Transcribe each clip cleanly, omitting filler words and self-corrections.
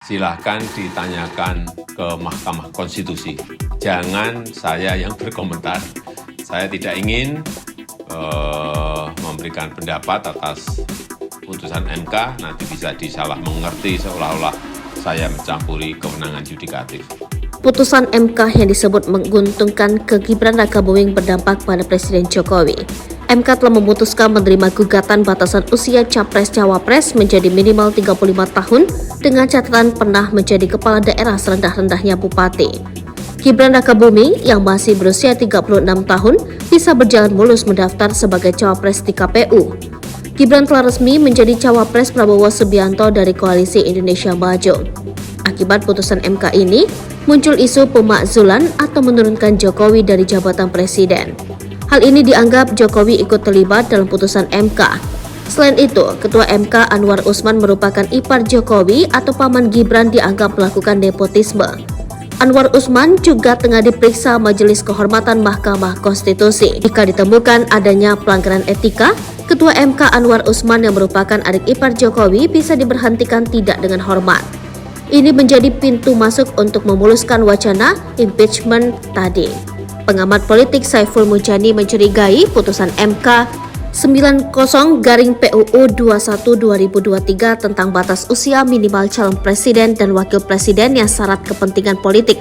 silahkan ditanyakan ke Mahkamah Konstitusi. Jangan saya yang berkomentar. Saya tidak ingin memberikan pendapat atas putusan MK, nanti bisa disalah mengerti seolah-olah saya mencampuri kewenangan yudikatif. Putusan MK yang disebut menguntungkan ke Gibran Rakabuming berdampak pada Presiden Jokowi. MK telah memutuskan menerima gugatan batasan usia Capres-Cawapres menjadi minimal 35 tahun dengan catatan pernah menjadi kepala daerah serendah-rendahnya bupati. Gibran Rakabuming yang masih berusia 36 tahun bisa berjalan mulus mendaftar sebagai cawapres di KPU. Gibran telah resmi menjadi cawapres Prabowo Subianto dari Koalisi Indonesia Maju. Akibat putusan MK ini, muncul isu pemakzulan atau menurunkan Jokowi dari jabatan presiden. Hal ini dianggap Jokowi ikut terlibat dalam putusan MK. Selain itu, Ketua MK Anwar Usman merupakan ipar Jokowi atau paman Gibran dianggap melakukan nepotisme. Anwar Usman juga tengah diperiksa Majelis Kehormatan Mahkamah Konstitusi. Jika ditemukan adanya pelanggaran etika, Ketua MK Anwar Usman yang merupakan adik ipar Jokowi bisa diberhentikan tidak dengan hormat. Ini menjadi pintu masuk untuk memuluskan wacana impeachment tadi. Pengamat politik Saiful Mujani mencurigai putusan MK 90/PUU 21/2023 tentang batas usia minimal calon presiden dan wakil presiden yang syarat kepentingan politik.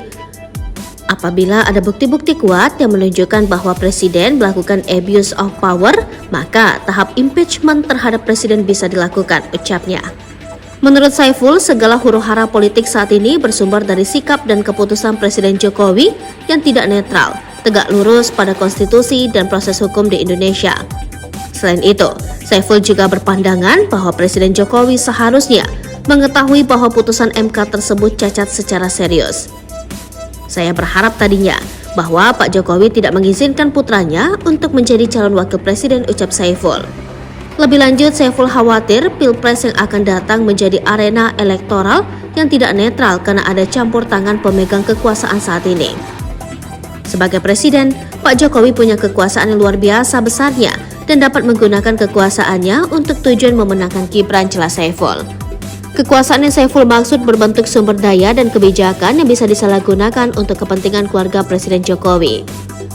Apabila ada bukti-bukti kuat yang menunjukkan bahwa presiden melakukan abuse of power, maka tahap impeachment terhadap presiden bisa dilakukan, ucapnya. Menurut Saiful, segala huru-hara politik saat ini bersumber dari sikap dan keputusan Presiden Jokowi yang tidak netral, tegak lurus pada konstitusi dan proses hukum di Indonesia. Selain itu, Saiful juga berpandangan bahwa Presiden Jokowi seharusnya mengetahui bahwa putusan MK tersebut cacat secara serius. Saya berharap tadinya bahwa Pak Jokowi tidak mengizinkan putranya untuk menjadi calon wakil presiden, ucap Saiful. Lebih lanjut, Saiful khawatir Pilpres yang akan datang menjadi arena elektoral yang tidak netral karena ada campur tangan pemegang kekuasaan saat ini. Sebagai presiden, Pak Jokowi punya kekuasaan yang luar biasa besarnya dan dapat menggunakan kekuasaannya untuk tujuan memenangkan Gibran, jelas Saiful. Kekuasaan yang Saiful maksud berbentuk sumber daya dan kebijakan yang bisa disalahgunakan untuk kepentingan keluarga Presiden Jokowi.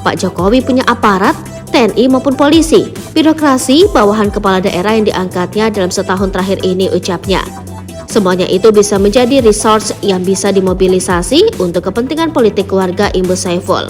Pak Jokowi punya aparat, TNI maupun polisi, birokrasi, bawahan kepala daerah yang diangkatnya dalam setahun terakhir ini, ucapnya. Semuanya itu bisa menjadi resource yang bisa dimobilisasi untuk kepentingan politik keluarga, imbas Saiful.